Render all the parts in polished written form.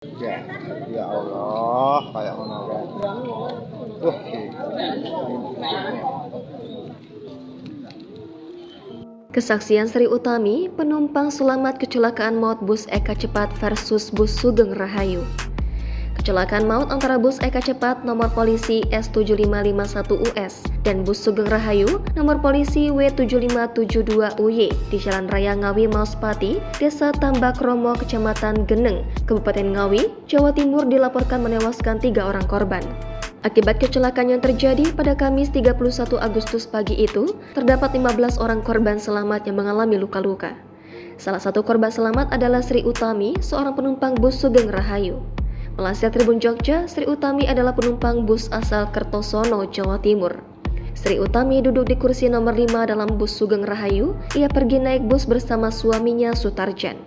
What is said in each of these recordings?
Ya, ya Allah, kayak mana kan? Kesaksian Sri Utami, penumpang selamat kecelakaan maut bus Eka Cepat versus bus Sugeng Rahayu. Kecelakaan maut antara bus Eka Cepat nomor polisi S7551US dan bus Sugeng Rahayu nomor polisi W7572UY di Jalan Raya Ngawi Mauspati, Desa Tambak Romo, Kecamatan Geneng, Kabupaten Ngawi, Jawa Timur dilaporkan menewaskan 3 orang korban. Akibat kecelakaan yang terjadi pada Kamis 31 Agustus pagi itu, terdapat 15 orang korban selamat yang mengalami luka-luka. Salah satu korban selamat adalah Sri Utami, seorang penumpang bus Sugeng Rahayu. Melansir Tribun Jogja, Sri Utami adalah penumpang bus asal Kertosono, Jawa Timur. Sri Utami duduk di kursi nomor 5 dalam bus Sugeng Rahayu. Ia pergi naik bus bersama suaminya Sutarjan.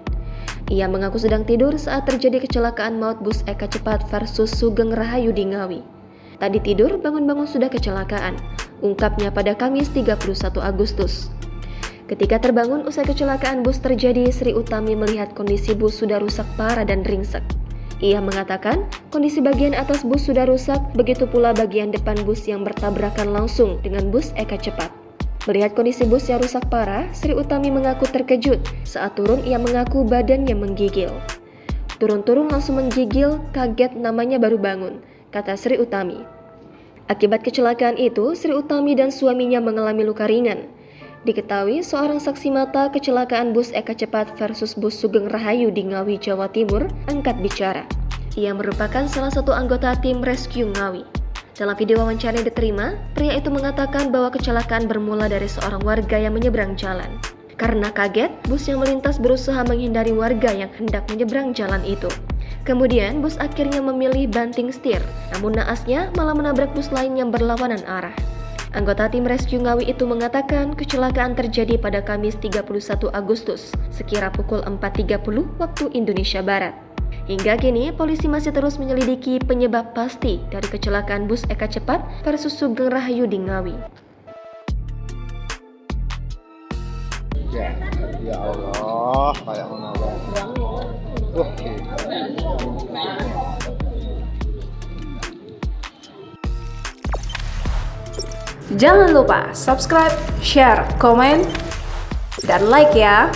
Ia mengaku sedang tidur saat terjadi kecelakaan maut bus Eka Cepat versus Sugeng Rahayu di Ngawi. Tadi tidur, bangun-bangun sudah kecelakaan, ungkapnya pada Kamis 31 Agustus. Ketika terbangun usai kecelakaan bus terjadi, Sri Utami melihat kondisi bus sudah rusak parah dan ringsek. Ia mengatakan kondisi bagian atas bus sudah rusak, begitu pula bagian depan bus yang bertabrakan langsung dengan bus Eka Cepat. Melihat kondisi bus yang rusak parah, Sri Utami mengaku terkejut. Saat turun, ia mengaku badannya menggigil. Turun-turun langsung menggigil, kaget namanya baru bangun, kata Sri Utami. Akibat kecelakaan itu, Sri Utami dan suaminya mengalami luka ringan. Diketahui seorang saksi mata kecelakaan bus Eka Cepat versus bus Sugeng Rahayu di Ngawi, Jawa Timur, angkat bicara. Ia merupakan salah satu anggota tim rescue Ngawi. Dalam video wawancara yang diterima, pria itu mengatakan bahwa kecelakaan bermula dari seorang warga yang menyeberang jalan. Karena kaget, bus yang melintas berusaha menghindari warga yang hendak menyeberang jalan itu. Kemudian bus akhirnya memilih banting setir, namun naasnya malah menabrak bus lain yang berlawanan arah. Anggota tim rescue Ngawi itu mengatakan kecelakaan terjadi pada Kamis 31 Agustus, sekira pukul 4.30 waktu Indonesia Barat. Hingga kini, polisi masih terus menyelidiki penyebab pasti dari kecelakaan bus Eka Cepat versus Sugeng Rahayu di Ngawi. Ya Allah, kayak mana kan? Jangan lupa subscribe, share, komen, dan like ya.